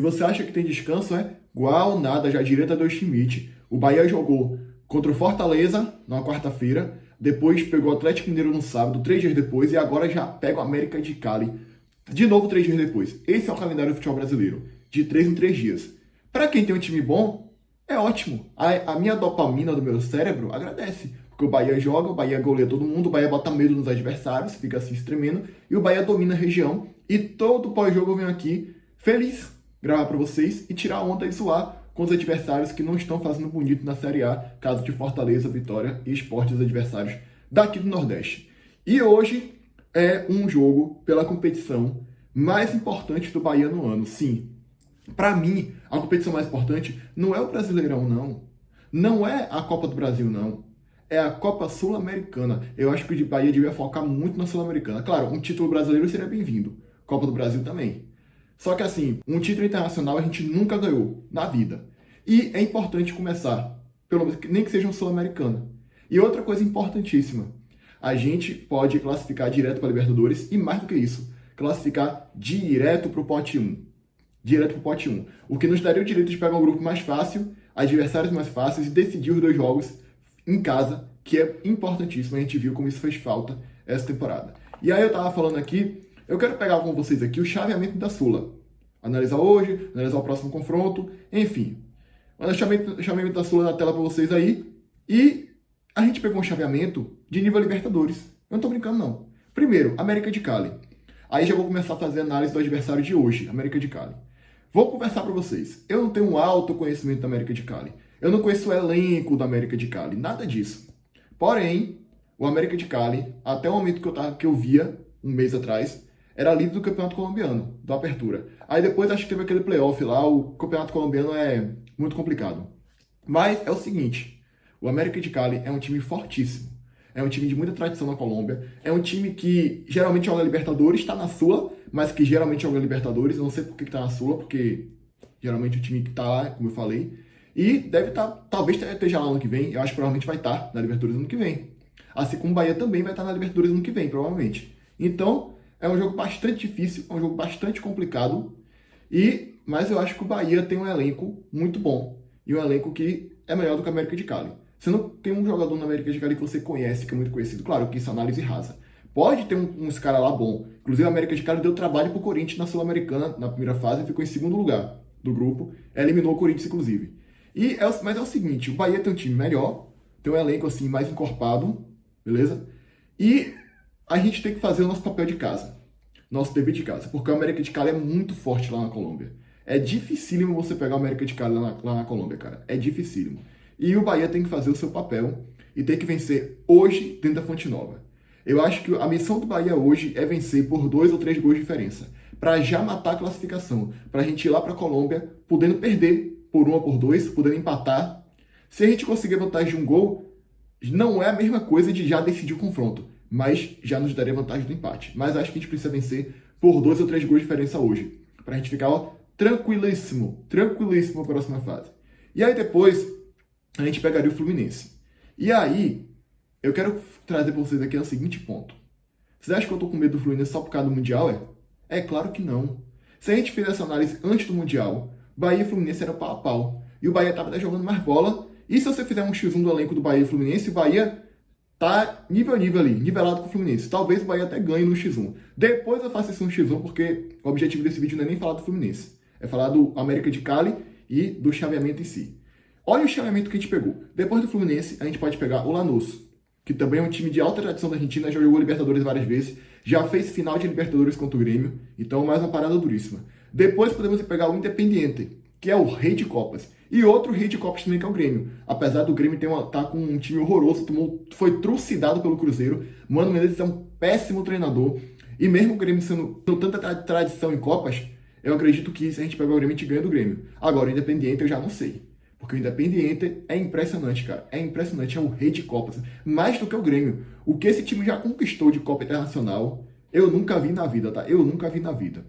Se você acha que tem descanso, é igual nada, já direto do Schmidt. O Bahia jogou contra o Fortaleza na quarta-feira, depois pegou o Atlético Mineiro no sábado, 3 dias depois, e agora já pega o América de Cali, de novo 3 dias depois. Esse é o calendário do futebol brasileiro, de 3 em 3 dias. Para quem tem um time bom, é ótimo. A minha dopamina do meu cérebro agradece. Porque o Bahia joga, o Bahia goleia todo mundo, o Bahia bota medo nos adversários, fica assim se tremendo, e o Bahia domina a região. E todo pós-jogo eu venho aqui feliz gravar para vocês e tirar onda e zoar com os adversários que não estão fazendo bonito na Série A, caso de Fortaleza, Vitória e Sport, os adversários daqui do Nordeste. E hoje é um jogo pela competição mais importante do Bahia no ano. Sim, para mim, a competição mais importante não é o Brasileirão, não. Não é a Copa do Brasil, não. É a Copa Sul-Americana. Eu acho que o Bahia devia focar muito na Sul-Americana. Claro, um título brasileiro seria bem-vindo. Copa do Brasil também. Só que assim, um título internacional a gente nunca ganhou na vida. E é importante começar, pelo menos nem que seja um Sul-Americana. E outra coisa importantíssima, a gente pode classificar direto para a Libertadores e mais do que isso, classificar direto para o pote 1. Direto para o pote 1. O que nos daria o direito de pegar um grupo mais fácil, adversários mais fáceis e decidir os 2 jogos em casa, que é importantíssimo. A gente viu como isso fez falta essa temporada. E aí eu tava falando aqui, eu quero pegar com vocês aqui o chaveamento da Sula. Analisar hoje, analisar o próximo confronto, enfim. O chaveamento da Sula na tela para vocês aí. E a gente pegou um chaveamento de nível Libertadores. Eu não tô brincando, não. Primeiro, América de Cali. Aí já vou começar a fazer análise do adversário de hoje, América de Cali. Vou conversar para vocês. Eu não tenho um alto conhecimento da América de Cali. Eu não conheço o elenco da América de Cali, nada disso. Porém, o América de Cali, até o momento que eu via, um mês atrás, era líder do Campeonato Colombiano, da Apertura. Aí depois acho que teve aquele playoff lá, o Campeonato Colombiano é muito complicado. Mas é o seguinte, o América de Cali é um time fortíssimo. É um time de muita tradição na Colômbia. É um time que geralmente joga Libertadores, está na Sula, mas que geralmente joga Libertadores. Eu não sei por que está na Sula, porque geralmente o time que está lá, como eu falei. E deve estar, talvez esteja lá ano que vem. Eu acho que provavelmente vai estar na Libertadores ano que vem. Assim como o Bahia também vai estar na Libertadores ano que vem, provavelmente. Então, é um jogo bastante difícil, é um jogo bastante complicado. Mas eu acho que o Bahia tem um elenco muito bom. E um elenco que é melhor do que o América de Cali. Você não tem um jogador na América de Cali que você conhece, que é muito conhecido. Claro que isso é análise rasa. Pode ter uns caras lá bom. Inclusive, a América de Cali deu trabalho pro Corinthians na Sul-Americana, na primeira fase, e ficou em segundo lugar do grupo. Eliminou o Corinthians, inclusive. Mas é o seguinte, o Bahia tem um time melhor, tem um elenco assim mais encorpado, beleza? E a gente tem que fazer o nosso papel de casa, nosso dever de casa, porque o América de Cali é muito forte lá na Colômbia. É dificílimo você pegar o América de Cali lá na Colômbia, cara. É dificílimo. E o Bahia tem que fazer o seu papel e tem que vencer hoje dentro da Fonte Nova. Eu acho que a missão do Bahia hoje é vencer por 2 ou 3 gols de diferença, para já matar a classificação, para a gente ir lá para a Colômbia podendo perder por 1 ou por 2, podendo empatar. Se a gente conseguir vantagem de 1 gol, não é a mesma coisa de já decidir o confronto, mas já nos daria vantagem do empate. Mas acho que a gente precisa vencer por 2 ou 3 gols de diferença hoje, para a gente ficar tranquilíssimo na próxima fase. E aí depois a gente pegaria o Fluminense. E aí, eu quero trazer para vocês aqui o seguinte ponto. Vocês acham que eu tô com medo do Fluminense só por causa do Mundial, É claro que não. Se a gente fizesse essa análise antes do Mundial, Bahia e Fluminense era pau a pau. E o Bahia tava até jogando mais bola. E se você fizer um X1 do elenco do Bahia e Fluminense, o Bahia tá nível a nível ali, nivelado com o Fluminense. Talvez o Bahia até ganhe no X1. Depois eu faço esse um X1, porque o objetivo desse vídeo não é nem falar do Fluminense. É falar do América de Cali e do chaveamento em si. Olha o chaveamento que a gente pegou. Depois do Fluminense, a gente pode pegar o Lanús, que também é um time de alta tradição da Argentina, já jogou Libertadores várias vezes, já fez final de Libertadores contra o Grêmio, então mais uma parada duríssima. Depois podemos pegar o Independiente, que é o rei de Copas, e outro rei de Copas também que é o Grêmio. Apesar do Grêmio tá com um time horroroso, foi trucidado pelo Cruzeiro, Mano Menezes é um péssimo treinador, e mesmo o Grêmio sendo tanta tradição em Copas, eu acredito que se a gente pegar o Grêmio, a gente ganha do Grêmio. Agora, o Independiente eu já não sei. Porque o Independiente é impressionante, cara. É impressionante, é um rei de Copas. Mais do que o Grêmio. O que esse time já conquistou de Copa Internacional, eu nunca vi na vida, tá? Eu nunca vi na vida.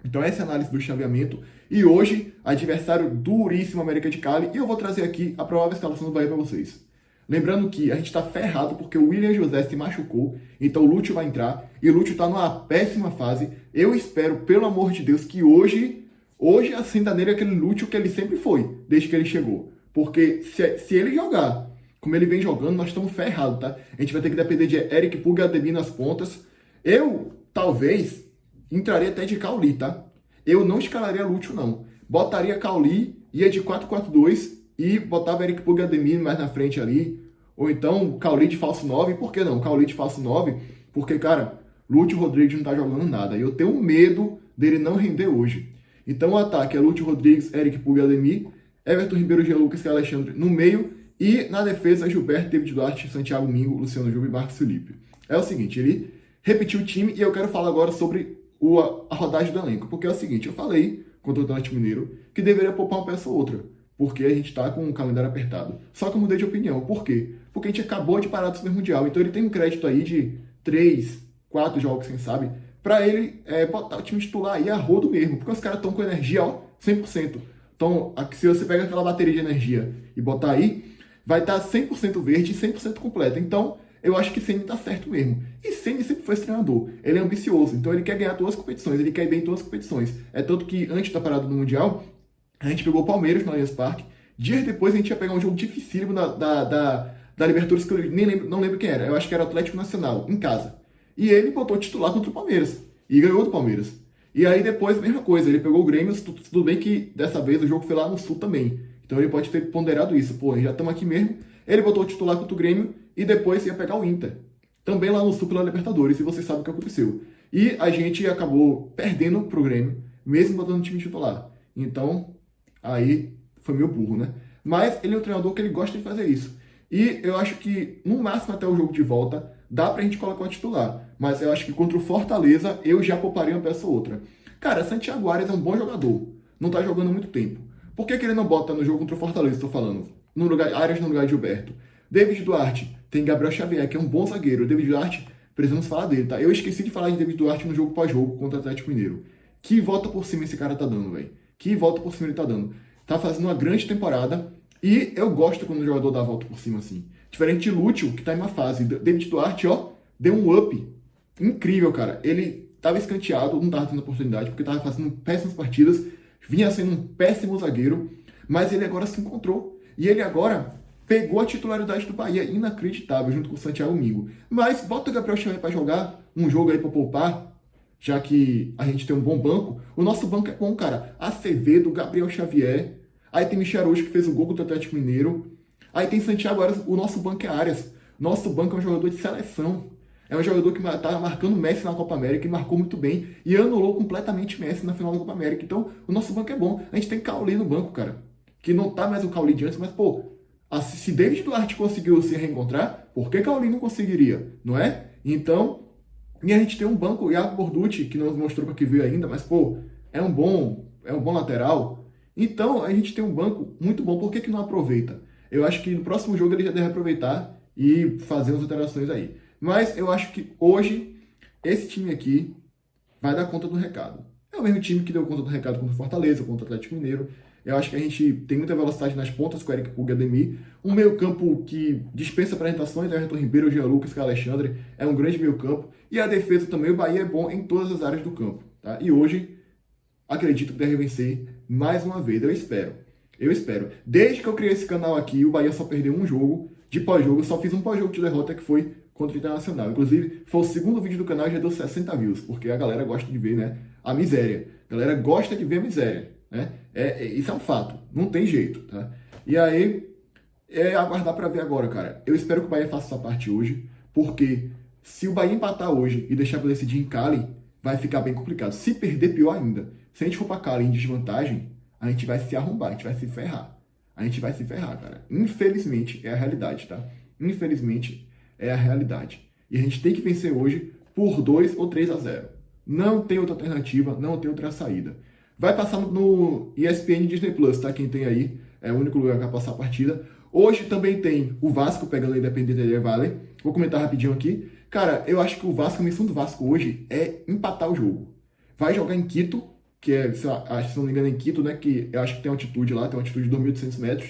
Então essa é a análise do chaveamento. E hoje, adversário duríssimo América de Cali. E eu vou trazer aqui a provável escalação do Bahia para vocês. Lembrando que a gente tá ferrado porque o William José se machucou. Então o Lúcio vai entrar. E o Lúcio tá numa péssima fase. Eu espero, pelo amor de Deus, que hoje Hoje acenda nele aquele Lúcio que ele sempre foi, desde que ele chegou. Porque se ele jogar como ele vem jogando, nós estamos ferrados, tá? A gente vai ter que depender de Eric Pulga e Ademir nas pontas. Eu, talvez, entraria até de Cauli, tá? Eu não escalaria Lúcio, não. Botaria Cauli, ia de 4-4-2 e botava Eric Pulga e Ademir mais na frente ali. Ou então, Cauli de falso 9. Por que não? Cauli de falso 9, porque, cara, Lúcio Rodrigues não tá jogando nada. E eu tenho medo dele não render hoje. Então, o ataque é Lúcio Rodrigues, Eric Pulga e Ademir, Everton Ribeiro, Jean Lucas e Alexandre no meio. E na defesa, Gilberto, David Duarte, Santiago Mingo, Luciano Juba e Marcos Felipe. É o seguinte, ele repetiu o time e eu quero falar agora sobre a rodagem do elenco. Porque é o seguinte, eu falei contra o Atlético Mineiro que deveria poupar uma peça ou outra. Porque a gente tá com um calendário apertado. Só que eu mudei de opinião. Por quê? Porque a gente acabou de parar do Super Mundial. Então ele tem um crédito aí de 3, 4 jogos, quem sabe, pra ele botar o time titular aí a rodo mesmo. Porque os caras estão com energia, ó, 100%. Então, se você pega aquela bateria de energia e botar aí, vai estar 100% verde e 100% completa. Então, eu acho que Ceni tá certo mesmo. E Ceni sempre foi esse treinador. Ele é ambicioso, então ele quer ganhar todas as competições, ele quer ir bem em todas as competições. É tanto que, antes da parada do Mundial, a gente pegou o Palmeiras no Allianz Parque. Dias depois, a gente ia pegar um jogo dificílimo da Libertadores, que eu nem lembro, não lembro quem era. Eu acho que era o Atlético Nacional, em casa. E ele botou titular contra o Palmeiras. E ganhou do Palmeiras. E aí depois, mesma coisa, ele pegou o Grêmio, tudo bem que dessa vez o jogo foi lá no Sul também. Então ele pode ter ponderado isso. Pô, já estamos aqui mesmo. Ele botou o titular contra o Grêmio e depois ia pegar o Inter. Também lá no Sul pela Libertadores, e vocês sabem o que aconteceu. E a gente acabou perdendo pro Grêmio, mesmo botando o time titular. Então, aí foi meio burro, né? Mas ele é um treinador que ele gosta de fazer isso. E eu acho que, no máximo até o jogo de volta, dá pra gente colocar o titular. Mas eu acho que contra o Fortaleza, eu já pouparia uma peça ou outra. Cara, Santiago Arias é um bom jogador. Não tá jogando há muito tempo. Por que ele não bota no jogo contra o Fortaleza, tô falando? No lugar, Arias no lugar de Gilberto. David Duarte, tem Gabriel Xavier, que é um bom zagueiro. David Duarte, precisamos falar dele, tá? Eu esqueci de falar de David Duarte no jogo pós-jogo contra o Atlético Mineiro. Que volta por cima esse cara tá dando, velho. Que volta por cima ele tá dando. Tá fazendo uma grande temporada e eu gosto quando o jogador dá a volta por cima assim. Diferente de Lúcio, que tá em uma fase. David Duarte, ó, deu um up incrível, cara. Ele tava escanteado, não tava tendo oportunidade, porque tava fazendo péssimas partidas, vinha sendo um péssimo zagueiro, mas ele agora se encontrou. E ele agora pegou a titularidade do Bahia, inacreditável, junto com o Santiago Mingo. Mas bota o Gabriel Xavier pra jogar um jogo aí pra poupar, já que a gente tem um bom banco. O nosso banco é bom, cara. Acevedo, Gabriel Xavier, aí tem Michel Araújo, que fez o gol contra o Atlético Mineiro, aí tem Santiago Arias, o nosso banco é Arias. Nosso banco é um jogador de seleção. É um jogador que tá marcando Messi na Copa América e marcou muito bem. E anulou completamente Messi na final da Copa América. Então, o nosso banco é bom. A gente tem Cauli no banco, cara. Que não tá mais o Cauli de antes, mas, pô, se David Duarte conseguiu se reencontrar, por que Cauli não conseguiria? Não é? Então, e a gente tem um banco, Iago Borducci, que não mostrou para que veio ainda, mas, pô, é um bom lateral. Então, a gente tem um banco muito bom. Por que não aproveita? Eu acho que no próximo jogo ele já deve aproveitar e fazer umas alterações aí. Mas eu acho que hoje esse time aqui vai dar conta do recado. É o mesmo time que deu conta do recado contra o Fortaleza, contra o Atlético Mineiro. Eu acho que a gente tem muita velocidade nas pontas com o Eric Pulga e Ademir. Um meio campo que dispensa apresentações, é o Everton Ribeiro, o Jean Lucas, que é o Alexandre. É um grande meio campo. E a defesa também, o Bahia é bom em todas as áreas do campo. Tá? E hoje, acredito que deve vencer mais uma vez. Eu espero. Eu espero. Desde que eu criei esse canal aqui, o Bahia só perdeu um jogo de pós-jogo. Só fiz um pós-jogo de derrota que foi contra o Internacional. Inclusive, foi o segundo vídeo do canal e já deu 60 views, porque a galera gosta de ver, né, a miséria. A galera gosta de ver a miséria, né? Isso é um fato, não tem jeito, tá? E aí, é aguardar para ver agora, cara. Eu espero que o Bahia faça essa parte hoje, porque se o Bahia empatar hoje e deixar para decidir em Cali, vai ficar bem complicado. Se perder, pior ainda. Se a gente for para Cali em desvantagem, a gente vai se arrombar, a gente vai se ferrar. A gente vai se ferrar, cara. Infelizmente, é a realidade, tá? Infelizmente, é a realidade. E a gente tem que vencer hoje por 2 ou 3-0. Não tem outra alternativa, não tem outra saída. Vai passar no ESPN Disney Plus, tá? Quem tem aí, é o único lugar que vai passar a partida. Hoje também tem o Vasco pegando a Independiente del Valle. Vou comentar rapidinho aqui. Cara, eu acho que o Vasco, a missão do Vasco hoje é empatar o jogo. Vai jogar em Quito, que é, se não me engano, em Quito, né? Que eu acho que tem altitude lá, tem uma altitude de 2.800 metros.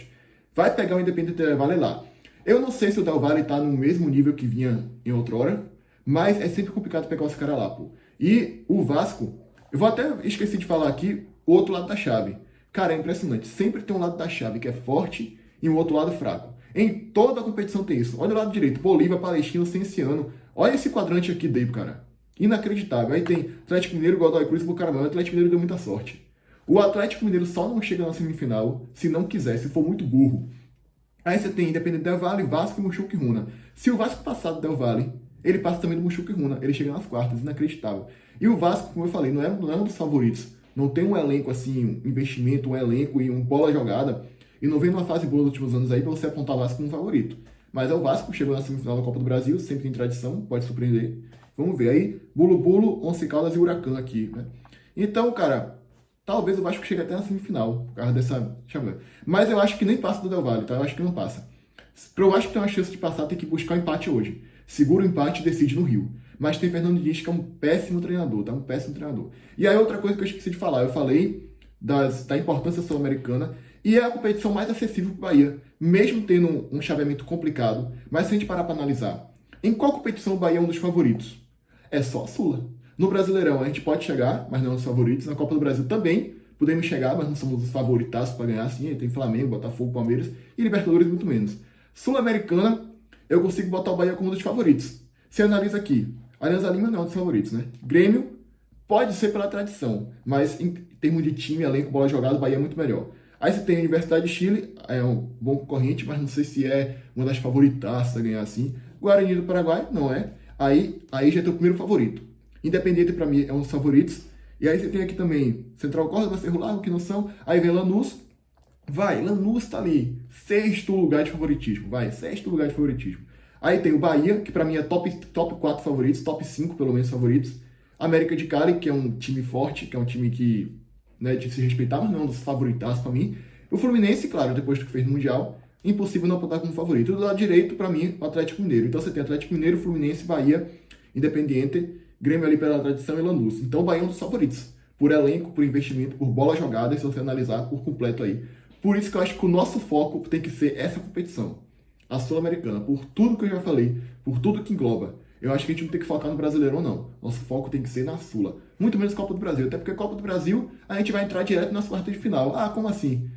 Vai pegar o Independiente del Valle lá. Eu não sei se o Del Valle tá no mesmo nível que vinha em outrora, mas é sempre complicado pegar os caras lá, pô. E o Vasco, eu vou até esqueci de falar aqui, o outro lado da chave. Cara, é impressionante. Sempre tem um lado da chave que é forte e um outro lado fraco. Em toda a competição tem isso. Olha o lado direito. Bolívia, Palestina, Cienciano. Olha esse quadrante aqui dele, cara. Inacreditável. Aí tem Atlético Mineiro, Godoy Cruz e Bucaramanga. O Atlético Mineiro deu muita sorte. O Atlético Mineiro só não chega na semifinal se não quiser, se for muito burro. Aí você tem Independente Del Valle, Vasco e Mushuc e Runa. Se o Vasco passar do Del Valle, ele passa também do Mushuc e Runa. Ele chega nas quartas, inacreditável. E o Vasco, como eu falei, não é um dos favoritos. Não tem um elenco assim, um investimento, um elenco e um bola jogada. E não vem numa fase boa nos últimos anos aí pra você apontar o Vasco como favorito. Mas é o Vasco, chegou na semifinal da Copa do Brasil, sempre tem tradição, pode surpreender. Vamos ver aí, Bulo, Once Caldas e Huracan aqui, né? Então, cara, talvez o Vasco chegue até na semifinal, por causa dessa chamada. Mas eu acho que nem passa do Del Valle, tá? Eu acho que não passa. Pra eu acho que tem uma chance de passar, tem que buscar um empate hoje. Segura o empate e decide no Rio. Mas tem Fernando Diniz, que é um péssimo treinador, tá? Um péssimo treinador. E aí outra coisa que eu esqueci de falar, eu falei da importância sul-americana e é a competição mais acessível para o Bahia, mesmo tendo um chaveamento complicado. Mas se a gente parar para analisar, em qual competição o Bahia é um dos favoritos? É só a Sula. No Brasileirão a gente pode chegar, mas não é um dos favoritos. Na Copa do Brasil também podemos chegar, mas não somos os favoritaços para ganhar. Sim, tem Flamengo, Botafogo, Palmeiras e Libertadores muito menos. Sul-Americana, eu consigo botar o Bahia como um dos favoritos. Você analisa aqui, Alianza Lima não é um dos favoritos, né? Grêmio pode ser pela tradição, mas em termos de time, elenco, bola jogada, o Bahia é muito melhor. Aí você tem a Universidade de Chile, é um bom concorrente, mas não sei se é uma das favoritas a ganhar assim. Guarani do Paraguai, não é. Aí já é teu primeiro favorito. Independiente, para mim, é um dos favoritos. E aí você tem aqui também Central Córdoba, Cerro Largo, que não são. Aí vem Lanús. Lanús tá ali. Sexto lugar de favoritismo. Sexto lugar de favoritismo. Aí tem o Bahia, que para mim é top 4 favoritos, top 5 pelo menos favoritos. América de Cali, que é um time forte, que é um time que, né, de se respeitar, mas não é um dos favoritas para mim. O Fluminense, claro, depois do que fez no Mundial, impossível não apontar como favorito. Do lado direito, para mim, o Atlético Mineiro. Então você tem Atlético Mineiro, Fluminense, Bahia, Independiente, Grêmio ali pela tradição e Lanús. Então o Bahia é um dos favoritos. Por elenco, por investimento, por bola jogada, se você analisar por completo aí. Por isso que eu acho que o nosso foco tem que ser essa competição. A Sul-Americana, por tudo que eu já falei, por tudo que engloba. Eu acho que a gente não tem que focar no Brasileirão, não. Nosso foco tem que ser na Sula. Muito menos Copa do Brasil. Até porque Copa do Brasil, a gente vai entrar direto nas quartas de final. Ah, como assim?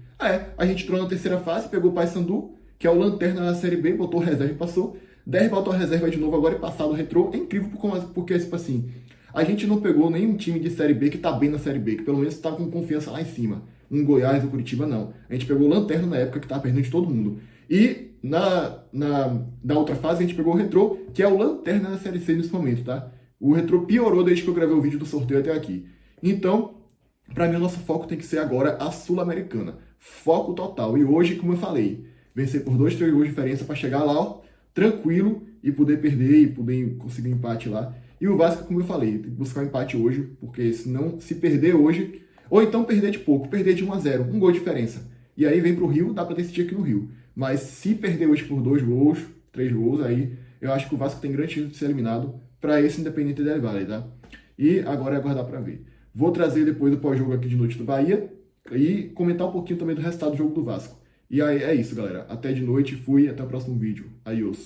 A gente entrou na terceira fase, pegou o Paysandu, que é o lanterna da Série B, botou reserva e passou. 10 botou a reserva de novo agora e passado o retrô. É incrível porque, tipo assim, a gente não pegou nenhum time de Série B que tá bem na Série B, que pelo menos tá com confiança lá em cima. Um Goiás ou Curitiba, não. A gente pegou o lanterna na época que tava perdendo de todo mundo. E na outra fase a gente pegou o Retrô, que é o lanterna da Série C nesse momento, tá? O Retrô piorou desde que eu gravei o vídeo do sorteio até aqui. Então, para mim o nosso foco tem que ser agora a Sul-Americana. Foco total. E hoje, como eu falei, vencer por 2, 3 gols de diferença para chegar lá, ó, tranquilo e poder perder e poder conseguir um empate lá. E o Vasco, como eu falei, tem que buscar um empate hoje, porque se perder hoje, ou então perder de pouco, perder de 1-0, um gol de diferença. E aí vem pro Rio, dá para decidir aqui no Rio. Mas se perder hoje por 2 gols, 3 gols, aí eu acho que o Vasco tem grande chance de ser eliminado para esse Independente Del Valle, tá? E agora é aguardar para ver. Vou trazer depois o pós-jogo aqui de noite do Bahia e comentar um pouquinho também do resultado do jogo do Vasco. E aí é isso, galera. Até de noite, fui, até o próximo vídeo. Adiós.